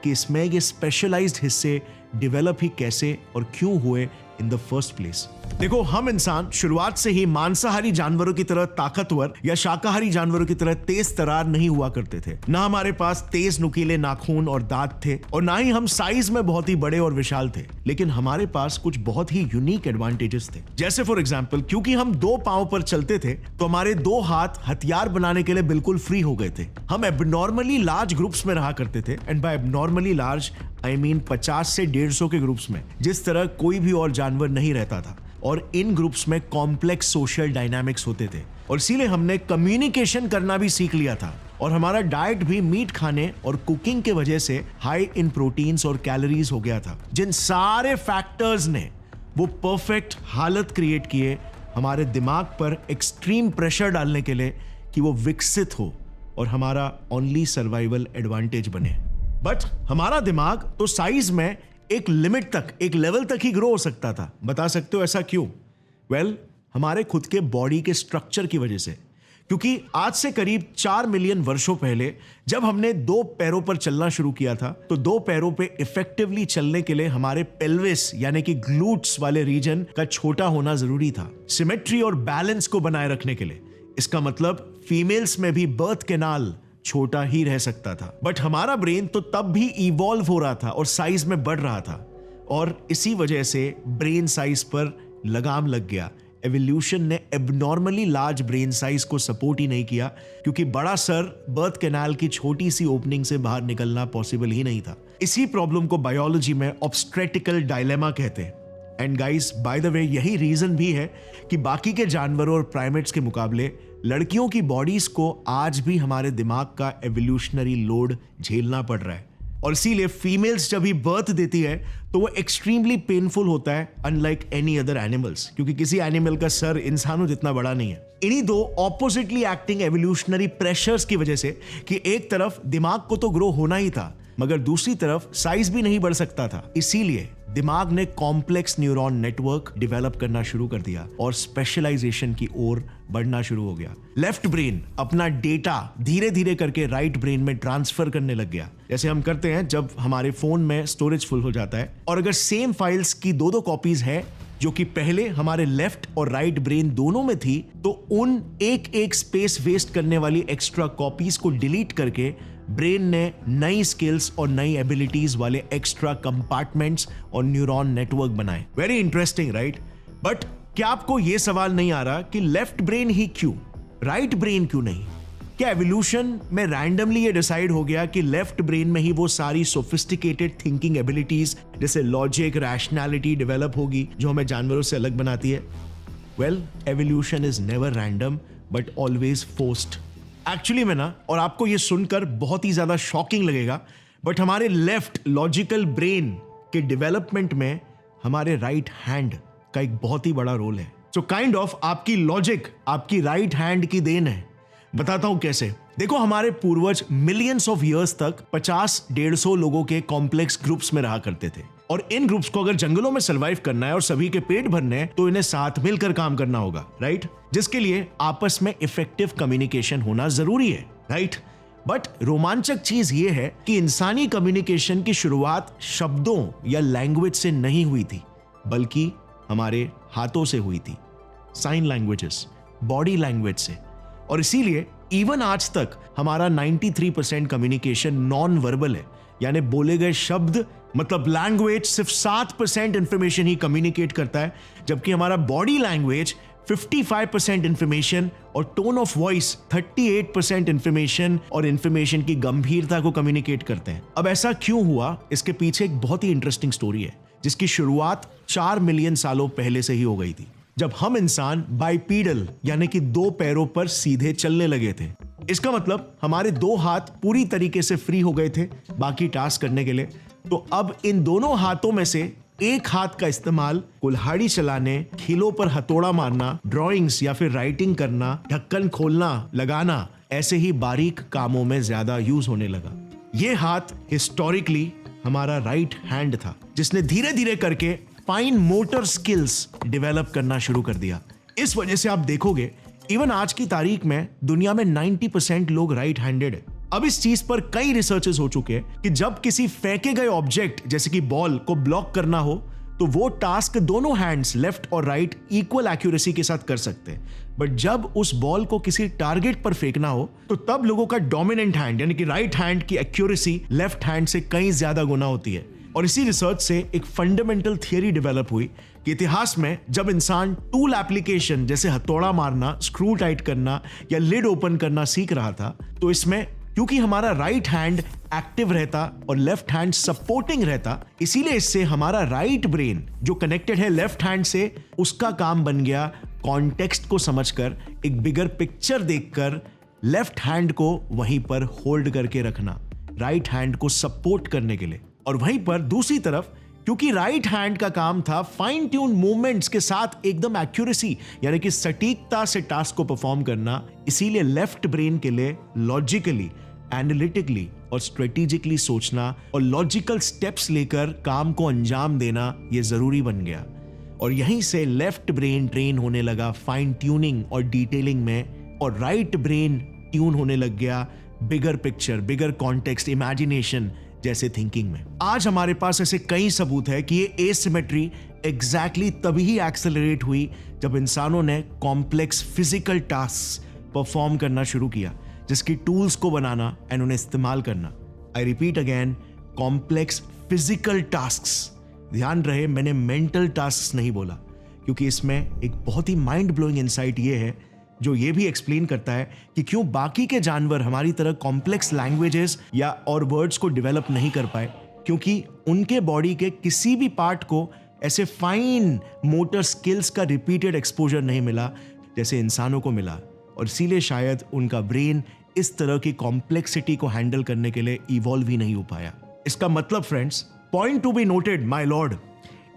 कि इसमें ये स्पेशलाइज्ड हिस्से डेवलप ही कैसे और क्यों हुए इन द फर्स्ट प्लेस। देखो, हम इंसान शुरुआत से ही मांसाहारी जानवरों की तरह ताकतवर या शाकाहारी जानवरों की तरह तेज तरार नहीं हुआ करते थे। ना हमारे पास तेज नुकीले नाखून और दांत थे और ना ही हम साइज में बहुत ही बड़े और विशाल थे, लेकिन हमारे पास कुछ बहुत ही यूनिक एडवांटेजेस थे। जैसे फॉर एग्जांपल, क्योंकि हम 2 पांव पर चलते थे तो हमारे 2 हाथ हथियार बनाने के लिए बिल्कुल फ्री हो गए थे। हम एबनॉर्मली लार्ज ग्रुप्स में रहा करते थे, and by abnormally large I mean 50 से 150 के ग्रुप्स में, जिस तरह कोई भी और जानवर नहीं रहता था। और इन ग्रुप्स में कॉम्प्लेक्स सोशल डायनामिक्स होते थे और इसीलिए हमने कम्युनिकेशन करना भी सीख लिया था। और हमारा डाइट भी मीट खाने और कुकिंग के वजह से हाई इन प्रोटीन्स और कैलोरीज हो गया था, जिन सारे फैक्टर्स ने वो परफेक्ट हालत क्रिएट किए हमारे दिमाग पर एक्सट्रीम प्रेशर डालने के लिए कि वो विकसित हो और हमारा ओनली सर्वाइवल एडवांटेज बने। बट हमारा दिमाग तो साइज में एक लिमिट तक, एक लेवल तक ही ग्रो हो सकता था। बता सकते हो ऐसा क्यों? वेल, हमारे खुद के बॉडी के स्ट्रक्चर की वजह से। क्योंकि आज से करीब 4 मिलियन वर्षों पहले जब हमने 2 पैरों पर चलना शुरू किया था, तो 2 पैरों पे इफेक्टिवली चलने के लिए हमारे पेल्विस यानी कि ग्लूट्स वाले रीजन का छोटा होना जरूरी था, सिमेट्री और बैलेंस को बनाए रखने के लिए। इसका मतलब फीमेल्स में भी बर्थ कैनाल छोटा ही रह सकता था। बट हमारा ब्रेन तो तब भी इवॉल्व हो रहा था और साइज में बढ़ रहा था, और इसी वजह से ब्रेन साइज पर लगाम लग गया। एवोल्यूशन ने एबनॉर्मली लार्ज ब्रेन साइज को सपोर्ट ही नहीं किया, क्योंकि बड़ा सर बर्थ कैनाल की छोटी सी ओपनिंग से बाहर निकलना पॉसिबल ही नहीं था। इसी प्रॉब्लम को बायोलॉजी में ऑब्स्ट्रेटिकल डायलेमा कहते हैं। And guys, by the way, यही रीजन भी है कि बाकी के जानवरों और प्राइमेट्स के मुकाबले लड़कियों की बॉडीज को आज भी हमारे दिमाग का एवोल्यूशनरी लोड झेलना पड़ रहा है। और इसीलिए फीमेल्स जब भी बर्थ देती है तो वो एक्सट्रीमली पेनफुल होता है, अनलाइक एनी अदर एनिमल्स, क्योंकि किसी एनिमल का सर इंसानों जितना बड़ा नहीं है। इन्हीं 2 ऑपोजिटली एक्टिंग एवोल्यूशनरी प्रेशर्स की वजह से कि एक तरफ दिमाग को तो ग्रो होना ही था, मगर दूसरी तरफ साइज भी नहीं बढ़ सकता था, इसीलिए दिमाग ने कॉम्प्लेक्स न्यूरॉन नेटवर्क डेवलप करना शुरू कर दिया और स्पेशलाइजेशन की ओर बढ़ना शुरू हो गया। लेफ्ट ब्रेन अपना डेटा धीरे धीरे करके राइट ब्रेन में ट्रांसफर करने लग गया, जैसे हम करते हैं जब हमारे फोन में स्टोरेज फुल हो जाता है। और अगर सेम फाइल्स की 2 कॉपीज है जो कि पहले हमारे लेफ्ट और राइट ब्रेन दोनों में थी, तो उन एक स्पेस वेस्ट करने वाली एक्स्ट्रा कॉपीज को डिलीट करके ब्रेन ने नई स्किल्स और नई एबिलिटीज वाले एक्स्ट्रा कंपार्टमेंट्स और न्यूरॉन नेटवर्क बनाए। Very interesting, right? बट क्या आपको यह सवाल नहीं आ रहा कि लेफ्ट ब्रेन ही क्यों, राइट ब्रेन क्यों नहीं? क्या एवोल्यूशन में रैंडमली ये डिसाइड हो गया कि लेफ्ट ब्रेन में ही वो सारी सोफिस्टिकेटेड थिंकिंग एबिलिटीज जैसे लॉजिक, रैशनैलिटी डेवलप होगी जो हमें जानवरों से अलग बनाती है? Well, evolution is never random but always forced. Actually में ना, और आपको ये सुनकर बहुत ही ज्यादा शॉकिंग लगेगा, बट हमारे लेफ्ट लॉजिकल ब्रेन के डेवलपमेंट में हमारे राइट हैंड का एक बहुत ही बड़ा रोल है। सो काइंड ऑफ आपकी लॉजिक आपकी राइट हैंड की देन है। बताता हूं कैसे। देखो, हमारे पूर्वज मिलियंस ऑफ ईयर्स तक 50-150 लोगों के कॉम्प्लेक्स ग्रुप्स में रहा करते थे, और इन ग्रुप्स को अगर जंगलों में सर्वाइव करना है और सभी के पेट भरने हैं तो इन्हें साथ मिलकर काम करना होगा, राइट? जिसके लिए आपस में इफेक्टिव कम्युनिकेशन होना जरूरी है, राइट? बट रोमांचक चीज ये है कि इंसानी कम्युनिकेशन की शुरुआत शब्दों या लैंग्वेज से नहीं हुई थी, बल्कि हमारे हाथों से हुई थी, साइन लैंग्वेजेस, बॉडी लैंग्वेज से। और इसीलिए इवन आज तक हमारा 93% कम्युनिकेशन नॉन वर्बल है, यानी बोले गए शब्द मतलब लैंग्वेज सिर्फ 7% इंफॉर्मेशन ही कम्युनिकेट करता है, जबकि हमारा बॉडी लैंग्वेज 55% इंफॉर्मेशन और टोन ऑफ वॉइस 38% इंफॉर्मेशन और इंफॉर्मेशन की गंभीरता को कम्युनिकेट करते हैं। अब ऐसा क्यों हुआ, इसके पीछे एक बहुत ही इंटरेस्टिंग स्टोरी है, जिसकी शुरुआत 4 मिलियन सालों पहले से ही हो गई थी, जब हम इंसान बाइपीडल यानी कि 2 पैरों पर सीधे चलने लगे थे। इसका मतलब हमारे 2 हाथ पूरी तरीके से फ्री हो गए थे बाकी टास्क करने के लिए। तो अब इन दोनों हाथों में से एक हाथ का इस्तेमाल कुल्हाड़ी चलाने, खीलों पर हथौड़ा मारना, ड्राइंग्स या फिर राइटिंग करना, ढक्कन खोलना, लगाना, ऐसे ही बारीक कामों में ज्यादा यूज होने लगा। यह हाथ हिस्टोरिकली हमारा राइट हैंड था, जिसने धीरे धीरे करके फाइन मोटर स्किल्स डेवलप करना शुरू कर दिया। इस वजह से आप देखोगे इवन आज की तारीख में दुनिया में 90% लोग राइट हैंडेड है। अब इस चीज पर कई रिसर्चेस हो चुके हैं कि जब किसी फेंके गए ऑब्जेक्ट जैसे कि बॉल को ब्लॉक करना हो तो वो टास्क दोनों हैंड्स लेफ्ट और राइट इक्वल एक्यूरेसी के साथ कर सकते हैं, बट जब उस बॉल को किसी टारगेट पर फेंकना हो तो तब लोगों का डोमिनेंट हैंड यानी कि राइट हैंड की एक्यूरेसी लेफ्ट हैंड से कई ज्यादा गुना होती है। और इसी रिसर्च से एक फंडामेंटल थियरी डेवलप हुई कि इतिहास में जब इंसान टूल एप्लीकेशन जैसे हथौड़ा मारना, स्क्रू टाइट करना या लिड ओपन करना सीख रहा था, तो इसमें क्योंकि हमारा राइट हैंड एक्टिव रहता और लेफ्ट हैंड सपोर्टिंग रहता, इसीलिए इससे हमारा राइट ब्रेन जो कनेक्टेड है लेफ्ट हैंड से, उसका काम बन गया कॉन्टेक्स्ट को समझकर, एक बिगर पिक्चर देखकर लेफ्ट हैंड को वहीं पर होल्ड करके रखना, राइट हैंड को सपोर्ट करने के लिए। और वहीं पर दूसरी तरफ क्योंकि राइट हैंड का काम था फाइन ट्यून मूवमेंट्स के साथ एकदम एक्यूरेसी यानी कि सटीकता से टास्क को परफॉर्म करना, इसीलिए लेफ्ट ब्रेन के लिए लॉजिकली, एनालिटिकली और स्ट्रेटेजिकली सोचना और लॉजिकल स्टेप्स लेकर काम को अंजाम देना यह जरूरी बन गया। और यहीं से लेफ्ट ब्रेन ट्रेन होने लगा फाइन ट्यूनिंग और डिटेलिंग में, और राइट ब्रेन ट्यून होने लग गया बिगर पिक्चर, बिगर कॉन्टेक्स्ट, इमेजिनेशन जैसे थिंकिंग में। आज हमारे पास ऐसे कई सबूत है कि ये एसिमेट्री एग्जैक्टली तभी ही एक्सेलरेट हुई जब इंसानों ने कॉम्प्लेक्स फिजिकल टास्क परफॉर्म करना शुरू किया, जिसकी टूल्स को बनाना एंड उन्हें इस्तेमाल करना। I repeat again, complex physical task. ध्यान रहे, मैंने मेंटल टास्क नहीं बोला, क्योंकि इसमें एक बहुत ही माइंड ब्लोइंग इनसाइट ये है जो ये भी एक्सप्लेन करता है कि क्यों बाकी के जानवर हमारी तरह कॉम्प्लेक्स लैंग्वेजेस या और वर्ड्स को डेवलप नहीं कर पाए, क्योंकि उनके बॉडी के किसी भी पार्ट को ऐसे फाइन मोटर स्किल्स का रिपीटेड एक्सपोजर नहीं मिला जैसे इंसानों को मिला, और इसीलिए शायद उनका ब्रेन इस तरह की कॉम्प्लेक्सिटी को हैंडल करने के लिए इवॉल्व ही नहीं हो पाया। इसका मतलब friends, point to be noted my Lord,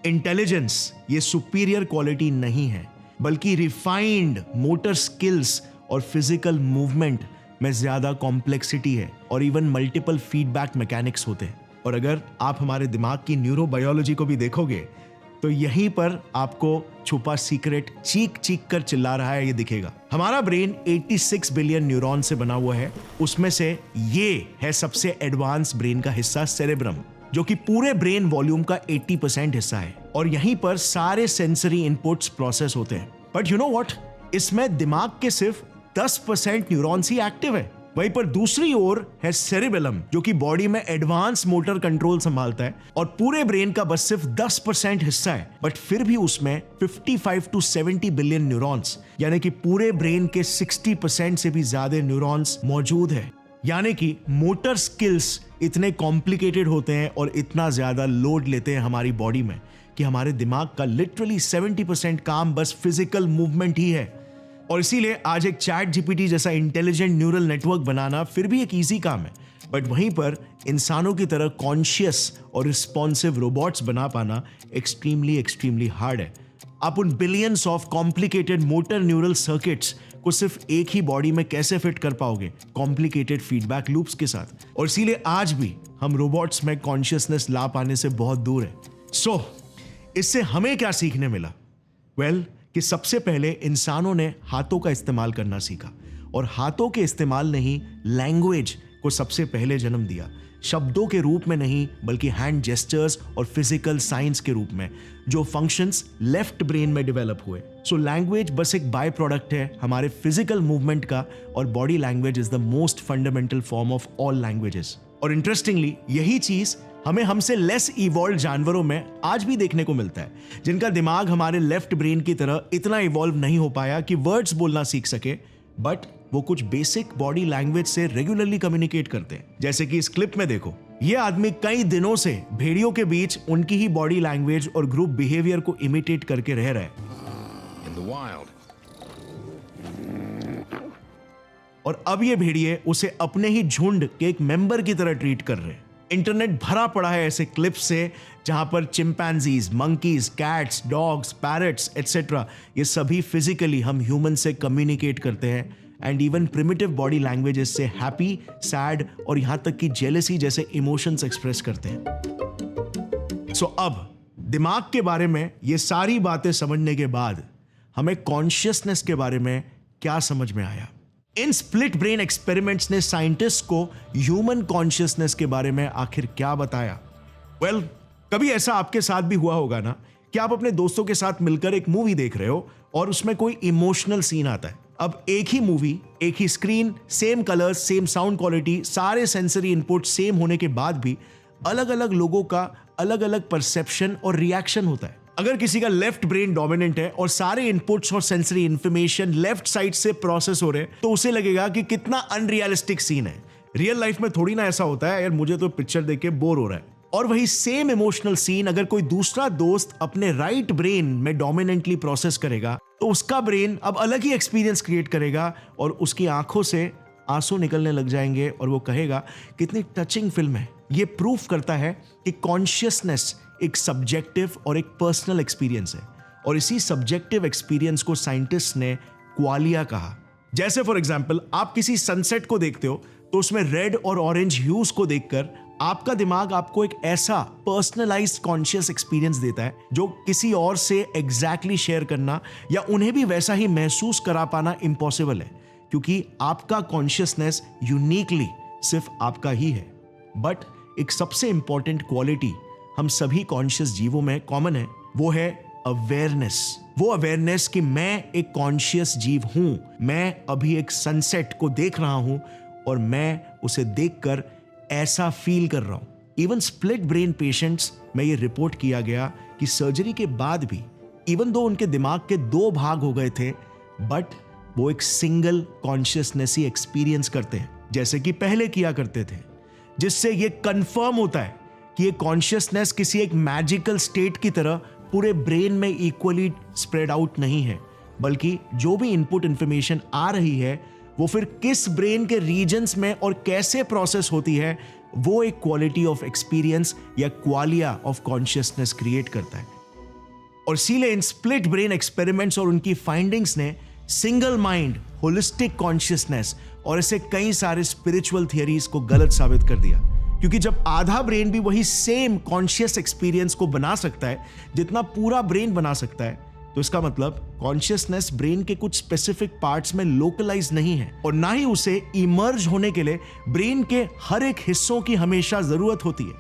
intelligence ये सुपीरियर क्वालिटी नहीं है, बल्कि रिफाइंड मोटर स्किल्स और फिजिकल मूवमेंट में ज्यादा कॉम्प्लेक्सिटी है और इवन मल्टीपल फीडबैक मैकेनिक्स होते हैं। और अगर आप हमारे दिमाग की न्यूरोबायोलॉजी को भी देखोगे तो यहीं पर आपको छुपा सीक्रेट चीख चीख कर चिल्ला रहा है ये दिखेगा। हमारा ब्रेन 86 बिलियन न्यूरॉन से बना हुआ है, उसमें से ये है सबसे एडवांस ब्रेन का हिस्सा सेरेब्रम, जो कि पूरे ब्रेन वॉल्यूम का 80% हिस्सा है, और यहीं पर सारे सेंसरी इनपुट्स प्रोसेस होते हैं। बट यू नो व्हाट, इसमें दिमाग के सिर्फ 10% न्यूरॉन्स ही एक्टिव है। वहीं पर दूसरी ओर है सेरिबेलम, जो कि बॉडी में एडवांस मोटर कंट्रोल संभालता है, और पूरे ब्रेन का बस सिर्फ 10% हिस्सा है, बट फिर भी उसमें 55 to 70 बिलियन न्यूरॉन्स यानी कि पूरे ब्रेन के 60% से भी ज्यादा न्यूरॉन्स मौजूद है। यानी कि मोटर स्किल्स इतने कॉम्प्लिकेटेड होते हैं और इतना ज्यादा लोड लेते हैं हमारी बॉडी में कि हमारे दिमाग का लिटरली 70% काम बस फिजिकल मूवमेंट ही है। और इसीलिए आज एक चैट जीपीटी जैसा इंटेलिजेंट न्यूरल नेटवर्क बनाना फिर भी एक इजी काम है, बट वहीं पर इंसानों की तरह कॉन्शियस और रिस्पॉन्सिव रोबोट्स बना पाना एक्सट्रीमली हार्ड है। आप उन billions of complicated motor neural circuits को सिर्फ एक ही बॉडी में कैसे फिट कर पाओगे कॉम्प्लिकेटेड फीडबैक लूप्स के साथ? और इसीलिए आज भी हम रोबोट्स में कॉन्शियसनेस ला पाने से बहुत दूर है। सो इससे हमें क्या सीखने मिला? वेल, कि सबसे पहले इंसानों ने हाथों का इस्तेमाल करना सीखा, और हाथों के इस्तेमाल ने ही लैंग्वेज को सबसे पहले जन्म दिया, शब्दों के रूप में नहीं बल्कि हैंड जेस्चर्स और फिजिकल साइंस के रूप में, जो फंक्शंस लेफ्ट ब्रेन में डेवलप हुए। सो लैंग्वेज बस एक बाय प्रोडक्ट है हमारे फिजिकल मूवमेंट का, और body language is the most fundamental form of all languages. और इंटरेस्टिंगली यही चीज हमें हमसे लेस इवॉल्व जानवरों में आज भी देखने को मिलता है, जिनका दिमाग हमारे लेफ्ट ब्रेन की तरह इतना इवॉल्व नहीं हो पाया कि वर्ड्स बोलना सीख सके, बट वो कुछ बेसिक बॉडी लैंग्वेज से रेगुलरली कम्युनिकेट करते हैं। जैसे कि इस क्लिप में देखो, ये आदमी कई दिनों से भेड़ियों के बीच उनकी ही बॉडी लैंग्वेज और ग्रुप बिहेवियर को इमिटेट करके रह रहा है। और अब ये भेड़िए उसे अपने ही झुंड के एक मेंबर की तरह ट्रीट कर रहे हैं। इंटरनेट भरा पड़ा है ऐसे क्लिप्स से जहां पर chimpanzees, monkeys, cats, dogs, parrots etcetera ये सभी फिजिकली हम ह्यूमन से कम्युनिकेट करते हैं, and even primitive body languages से हैप्पी, सैड और यहां तक कि जेलसी जैसे इमोशंस एक्सप्रेस करते हैं। सो अब दिमाग के बारे में ये सारी बातें समझने के बाद हमें कॉन्शियसनेस के बारे में क्या समझ में आया? इन स्प्लिट ब्रेन एक्सपेरिमेंट्स ने साइंटिस्ट को ह्यूमन कॉन्शियसनेस के बारे में आखिर क्या बताया? वेल, कभी ऐसा आपके साथ भी हुआ होगा ना कि आप अपने दोस्तों के साथ मिलकर एक मूवी देख रहे हो और उसमें कोई इमोशनल सीन आता है। अब एक ही मूवी, एक ही screen, same colours, same sound quality, सारे सेंसरी इनपुट सेम होने के बाद भी अलग अलग लोगों का अलग अलग परसेप्शन और रिएक्शन होता है। अगर किसी का लेफ्ट ब्रेन डोमिनेंट है और सारे इनपुट्स और सेंसरी इंफॉर्मेशन लेफ्ट साइड से प्रोसेस हो रहे हैं, तो उसे लगेगा कि कितना अनरियलिस्टिक सीन है। रियल लाइफ में थोड़ी ना ऐसा होता है, यार मुझे तो पिक्चर देख के बोर हो रहा है। और वही सेम इमोशनल सीन अगर कोई दूसरा दोस्त अपने राइट ब्रेन में डोमिनेंटली प्रोसेस करेगा, तो उसका ब्रेन अब अलग ही एक्सपीरियंस क्रिएट करेगा और उसकी आंखों से आंसू निकलने लग जाएंगे और वो कहेगा कितनी टचिंग फिल्म है। ये प्रूफ करता है कि कॉन्शियसनेस एक सब्जेक्टिव और एक पर्सनल एक्सपीरियंस है, और इसी सब्जेक्टिव एक्सपीरियंस को साइंटिस्ट ने क्वालिया कहा। जैसे फॉर एग्जांपल, आप किसी सनसेट को देखते हो तो उसमें रेड और ऑरेंज ह्यूज को देखकर आपका दिमाग आपको एक ऐसा पर्सनलाइज्ड कॉन्शियस एक्सपीरियंस देता है जो किसी और से एग्जैक्टली शेयर करना या उन्हें भी वैसा ही महसूस करा पाना इम्पॉसिबल है, क्योंकि आपका कॉन्शियसनेस यूनिकली सिर्फ आपका ही है। बट एक सबसे इंपॉर्टेंट क्वालिटी हम सभी कॉन्शियस जीवों में कॉमन है, वो है अवेयरनेस। वो अवेयरनेस कि मैं एक कॉन्शियस जीव हूं, मैं अभी एक सनसेट को देख रहा हूं और मैं उसे देखकर ऐसा फील कर रहा हूं। इवन स्प्लिट ब्रेन पेशेंट्स में ये रिपोर्ट किया गया कि सर्जरी के बाद भी इवन दो उनके दिमाग के 2 भाग हो गए थे, बट वो एक सिंगल कॉन्शियसनेस ही एक्सपीरियंस करते हैं जैसे कि पहले किया करते थे, जिससे ये कंफर्म होता है कि ये कॉन्शियसनेस किसी एक मैजिकल स्टेट की तरह पूरे ब्रेन में इक्वली स्प्रेड आउट नहीं है, बल्कि जो भी इनपुट इंफॉर्मेशन आ रही है वो फिर किस ब्रेन के रीजन्स में और कैसे प्रोसेस होती है, वो एक क्वालिटी ऑफ एक्सपीरियंस या क्वालिया ऑफ कॉन्शियसनेस क्रिएट करता है। और इसीलिए इन स्प्लिट ब्रेन एक्सपेरिमेंट्स और उनकी फाइंडिंग्स ने सिंगल माइंड, होलिस्टिक कॉन्शियसनेस और ऐसे कई सारे स्पिरिचुअल थियरीज को गलत साबित कर दिया, क्योंकि जब आधा ब्रेन भी वही सेम कॉन्शियस एक्सपीरियंस को बना सकता है जितना पूरा ब्रेन बना सकता है, तो इसका मतलब कॉन्शियसनेस ब्रेन के कुछ स्पेसिफिक पार्ट्स में लोकलाइज नहीं है, और ना ही उसे इमर्ज होने के लिए ब्रेन के हर एक हिस्सों की हमेशा जरूरत होती है,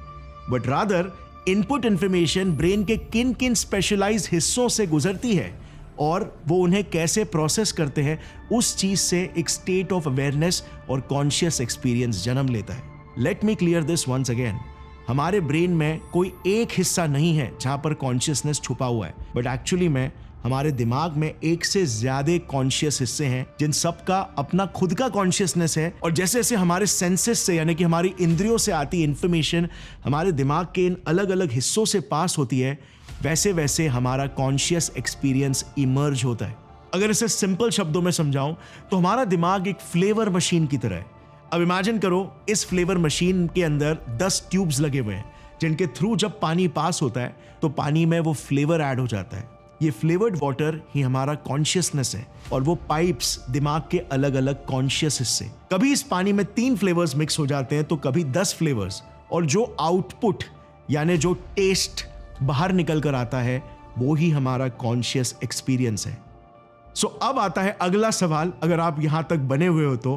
but rather input information brain के किन किन स्पेशलाइज्ड हिस्सों से गुजरती है और वो उन्हें कैसे प्रोसेस करते हैं, उस चीज से एक स्टेट ऑफ अवेयरनेस और कॉन्शियस एक्सपीरियंस जन्म लेता है। Let me clear this once again, हमारे ब्रेन में कोई एक हिस्सा नहीं है जहां पर कॉन्शियसनेस छुपा हुआ है, बट एक्चुअली में हमारे दिमाग में एक से ज्यादा कॉन्शियस हिस्से हैं जिन सबका अपना खुद का कॉन्शियसनेस है। और जैसे जैसे हमारे सेंसेस से यानी कि हमारी इंद्रियों से आती इंफॉर्मेशन हमारे दिमाग के इन अलग अलग हिस्सों से पास होती है, वैसे वैसे हमारा कॉन्शियस एक्सपीरियंस इमर्ज होता है। अगर इसे सिंपल शब्दों में समझाऊं तो हमारा दिमाग एक फ्लेवर मशीन की तरह है। अब इमेजिन करो, इस फ्लेवर मशीन के अंदर 10 ट्यूब्स लगे हुए हैं जिनके थ्रू जब पानी पास होता है तो पानी में वो फ्लेवर ऐड हो जाता है। ये फ्लेवर्ड वाटर ही हमारा कॉन्शियसनेस है, और वो पाइप्स दिमाग के अलग अलग कॉन्शियस हिस्से। कभी इस पानी में 3 फ्लेवर्स मिक्स हो जाते हैं तो कभी 10 फ्लेवर्स, और जो आउटपुट यानी जो टेस्ट बाहर निकल कर आता है वो ही हमारा कॉन्शियस एक्सपीरियंस है। सो अब आता है अगला सवाल, अगर आप यहां तक बने हुए हो तो,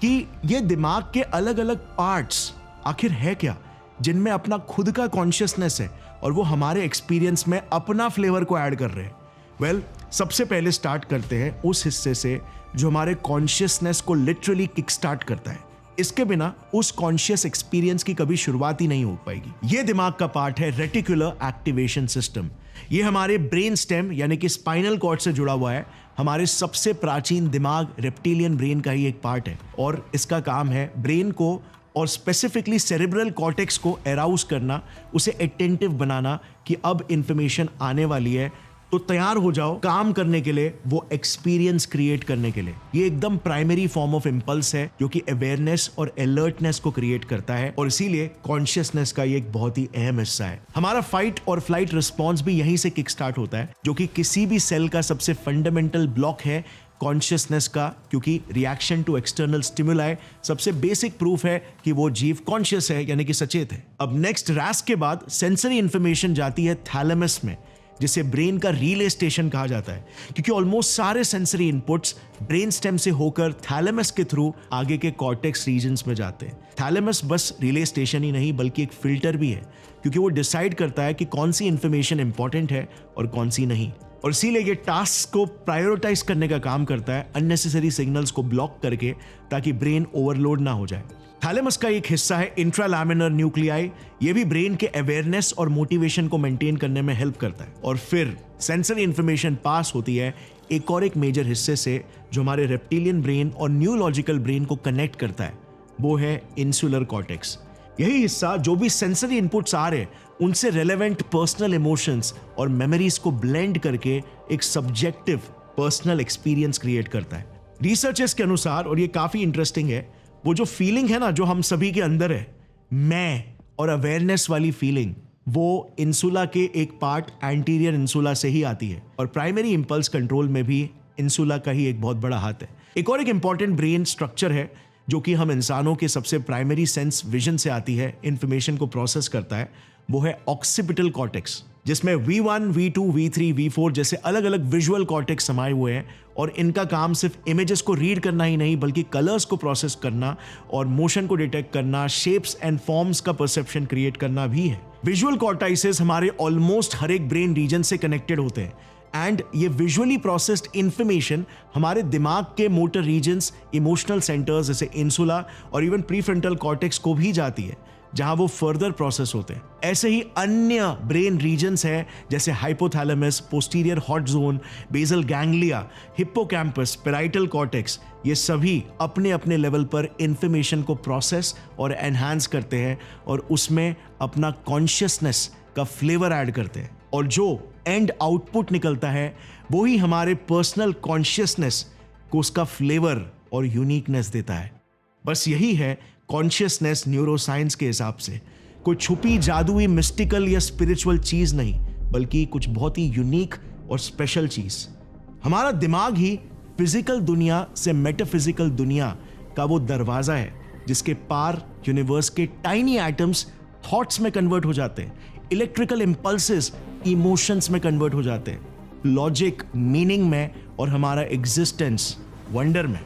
कि ये दिमाग के अलग अलग पार्ट्स आखिर है क्या जिनमें अपना खुद का कॉन्शियसनेस है और वो हमारे एक्सपीरियंस में अपना फ्लेवर को ऐड कर रहे हैं। वेल, सबसे पहले स्टार्ट करते हैं उस हिस्से से जो हमारे कॉन्शियसनेस को लिटरली किक स्टार्ट करता है। इसके बिना उस कॉन्शियस एक्सपीरियंस की कभी शुरुआत ही नहीं हो पाएगी। ये दिमाग का पार्ट है रेटिकुलर एक्टिवेशन सिस्टम। ये हमारे ब्रेन स्टेम यानी कि स्पाइनल कॉर्ड से जुड़ा हुआ है। हमारे सबसे प्राचीन दिमाग रेप्टिलियन ब्रेन का ही एक पार्ट है, और इसका काम है ब्रेन को और स्पेसिफिकली सेरेब्रल कॉर्टेक्स को एराउज करना, उसे अटेंटिव बनाना कि अब इंफॉर्मेशन आने वाली है तो तैयार हो जाओ काम करने के लिए, वो एक्सपीरियंस क्रिएट करने के लिए। ये एकदम प्राइमरी फॉर्म ऑफ इंपल्स है जो कि अवेयरनेस और अलर्टनेस को क्रिएट करता है, और इसीलिए कॉन्शियसनेस का ये एक बहुत ही अहम हिस्सा है। हमारा फाइट और फ्लाइट रिस्पॉन्स भी यहीं से किक स्टार्ट होता है, जो कि किसी भी सेल का सबसे फंडामेंटल ब्लॉक है कॉन्शियसनेस का, क्योंकि रिएक्शन टू एक्सटर्नल स्टिमुलाई सबसे बेसिक प्रूफ है कि वो जीव कॉन्शियस है यानी कि सचेत है। अब नेक्स्ट रैस के बाद सेंसरी इंफॉर्मेशन जाती है थैलेमस में। जिसे ब्रेन का रिले स्टेशन कहा जाता है, क्योंकि ऑलमोस्ट सारे सेंसरी इनपुट्स ब्रेन स्टेम से होकर थैलेमस के थ्रू आगे के कॉर्टेक्स रीजन्स में जाते हैं। थैलेमस बस रिले स्टेशन ही नहीं बल्कि एक फिल्टर भी है, क्योंकि वो डिसाइड करता है कि कौन सी इंफॉर्मेशन इंपॉर्टेंट है और कौन सी नहीं, और इसीलिए ये टास्क को प्रायोरिटाइज करने का काम करता है, अननेसेसरी सिग्नल्स को ब्लॉक करके, ताकि ब्रेन ओवरलोड ना हो जाए। थैलेमस का एक हिस्सा है इंट्रालैमिनर न्यूक्लियाई, ये भी ब्रेन के अवेयरनेस और मोटिवेशन को मेंटेन करने में हेल्प करता है। और फिर सेंसरी इंफॉर्मेशन पास होती है एक मेजर हिस्से से जो हमारे रेप्टिलियन ब्रेन और न्यूरोलॉजिकल ब्रेन को कनेक्ट करता है, वो है इंसुलर कॉर्टेक्स। यही हिस्सा जो भी सेंसरी इनपुट्स आ रहे उनसे रेलेवेंट पर्सनल इमोशंस और मेमोरीज को ब्लेंड करके एक सब्जेक्टिव पर्सनल एक्सपीरियंस क्रिएट करता है। रिसर्चर्स के अनुसार, और ये काफी इंटरेस्टिंग है, वो जो फीलिंग है ना जो हम सभी के अंदर है, मैं और अवेयरनेस वाली फीलिंग, वो इंसुला के एक पार्ट एंटीरियर इंसुला से ही आती है, और प्राइमरी इंपल्स कंट्रोल में भी इंसुला का ही एक बहुत बड़ा हाथ है। एक इंपॉर्टेंट ब्रेन स्ट्रक्चर है जो कि हम इंसानों के सबसे प्राइमरी सेंस विजन से आती है, इंफॉर्मेशन को प्रोसेस करता है, वो है ऑक्सीपिटल कॉर्टेक्स, जिसमें V1, V2, V3, V4 जैसे अलग अलग विजुअल कॉर्टेक्स समाये हुए हैं, और इनका काम सिर्फ इमेजेस को रीड करना ही नहीं बल्कि कलर्स को प्रोसेस करना और मोशन को डिटेक्ट करना, शेप्स एंड फॉर्म्स का परसेप्शन क्रिएट करना भी है। विजुअल कॉर्टाइसेस हमारे ऑलमोस्ट हर एक ब्रेन रीजन से कनेक्टेड होते हैं, एंड ये विजुअली प्रोसेस्ड इंफॉर्मेशन हमारे दिमाग के मोटर रीजन्स, इमोशनल सेंटर्स जैसे इंसुला और इवन प्रीफ्रंटल कॉर्टेक्स को भी जाती है, जहां वो फर्दर प्रोसेस होते हैं। ऐसे ही अन्य ब्रेन रीजन्स हैं जैसे hypothalamus, posterior hot zone, basal ganglia, hippocampus, parietal cortex, ये सभी अपने अपने लेवल पर इंफॉर्मेशन को प्रोसेस और एनहांस करते हैं और उसमें अपना कॉन्शियसनेस का फ्लेवर ऐड करते हैं, और जो एंड आउटपुट निकलता है वो ही हमारे पर्सनल कॉन्शियसनेस को उसका फ्लेवर और यूनिकनेस देता है। बस यही है कॉन्शियसनेस न्यूरोसाइंस के हिसाब से, कोई छुपी जादुई मिस्टिकल या स्पिरिचुअल चीज नहीं, बल्कि कुछ बहुत ही यूनिक और स्पेशल चीज। हमारा दिमाग ही फिजिकल दुनिया से मेटाफिजिकल दुनिया का वो दरवाजा है जिसके पार यूनिवर्स के टाइनी एटम्स थॉट्स में कन्वर्ट हो जाते हैं, इलेक्ट्रिकल इंपल्सेस इमोशंस में कन्वर्ट हो जाते हैं, लॉजिक मीनिंग में, और हमारा एग्जिस्टेंस वंडर में।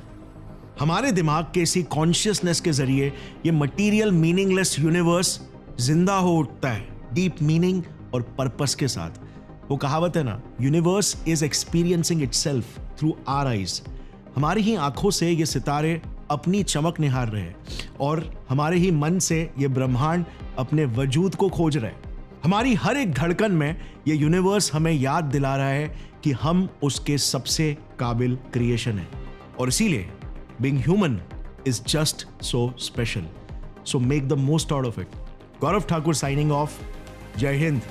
हमारे दिमाग के इसी कॉन्शियसनेस के जरिए ये मटीरियल मीनिंगलेस यूनिवर्स जिंदा हो उठता है, डीप मीनिंग और पर्पस के साथ। वो कहावत है ना, universe is experiencing itself through our eyes. हमारी ही आंखों से ये सितारे अपनी चमक निहार रहे हैं, और हमारे ही मन से ये ब्रह्मांड अपने वजूद को खोज रहे हैं। हमारी हर एक धड़कन में ये यूनिवर्स हमें याद दिला रहा है कि हम उसके सबसे काबिल क्रिएशन है, और इसीलिए being human is just so special. So make the most out of it. Gaurav Thakur signing off. Jai Hind.